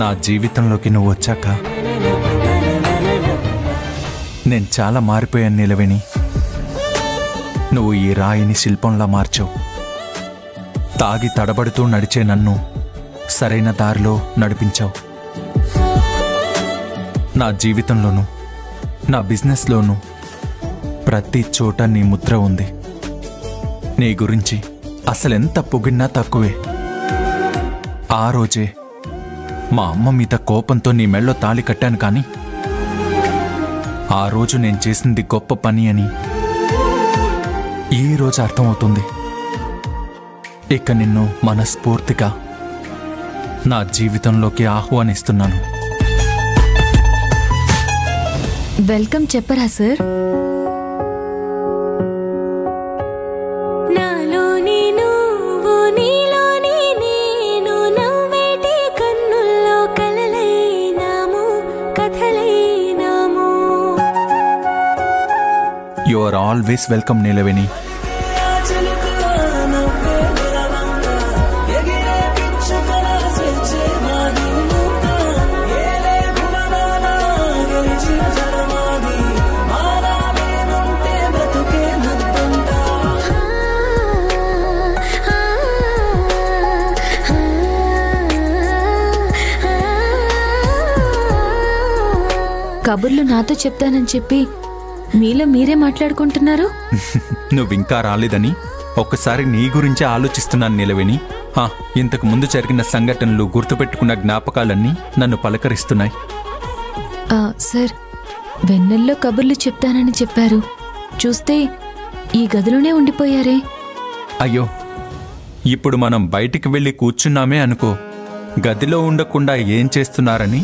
నా జీవితంలోకి నువ్వు వచ్చాక నేను చాలా మారిపోయాను నీలవేణి. నువ్వు ఈ రాయిని శిల్పంలా మార్చావు. తాగి తడబడుతూ నడిచే నన్ను సరైన దారిలో నడిపించావు. నా జీవితంలోనూ నా బిజినెస్లోనూ ప్రతి చోట నీ ముద్ర ఉంది. నీ గురించి అసలెంత పొగిడినా తక్కువే. ఆ రోజే మా అమ్మ మీద కోపంతో నీ మెళ్ళో తాళి కట్టాను, కానీ ఆ రోజు నేను చేసింది గొప్ప పని అని ఈరోజు అర్థమవుతుంది. ఇక నిన్ను మనస్ఫూర్తిగా నా జీవితంలోకి ఆహ్వానిస్తున్నాను. వెల్కమ్ చెప్పరా sir? You are always welcome, Neelaveni. కబుర్లు నాతో చెప్తానని చెప్పి మీలో మీరే మాట్లాడుకుంటున్నారు. నువ్వింకా రాలేదని ఒక్కసారి నీ గురించే ఆలోచిస్తున్నాను నీలవేణి. ఇంతకు ముందు జరిగిన సంఘటనలు, గుర్తుపెట్టుకున్న జ్ఞాపకాలన్నీ నన్ను పలకరిస్తున్నాయి. సార్, వెన్నెల్లో కబుర్లు చెప్తానని చెప్పారు. చూస్తే ఈ గదిలోనే ఉండిపోయారే. అయ్యో, ఇప్పుడు మనం బయటికి వెళ్ళి కూర్చున్నామే అనుకో, గదిలో ఉండకుండా ఏం చేస్తున్నారని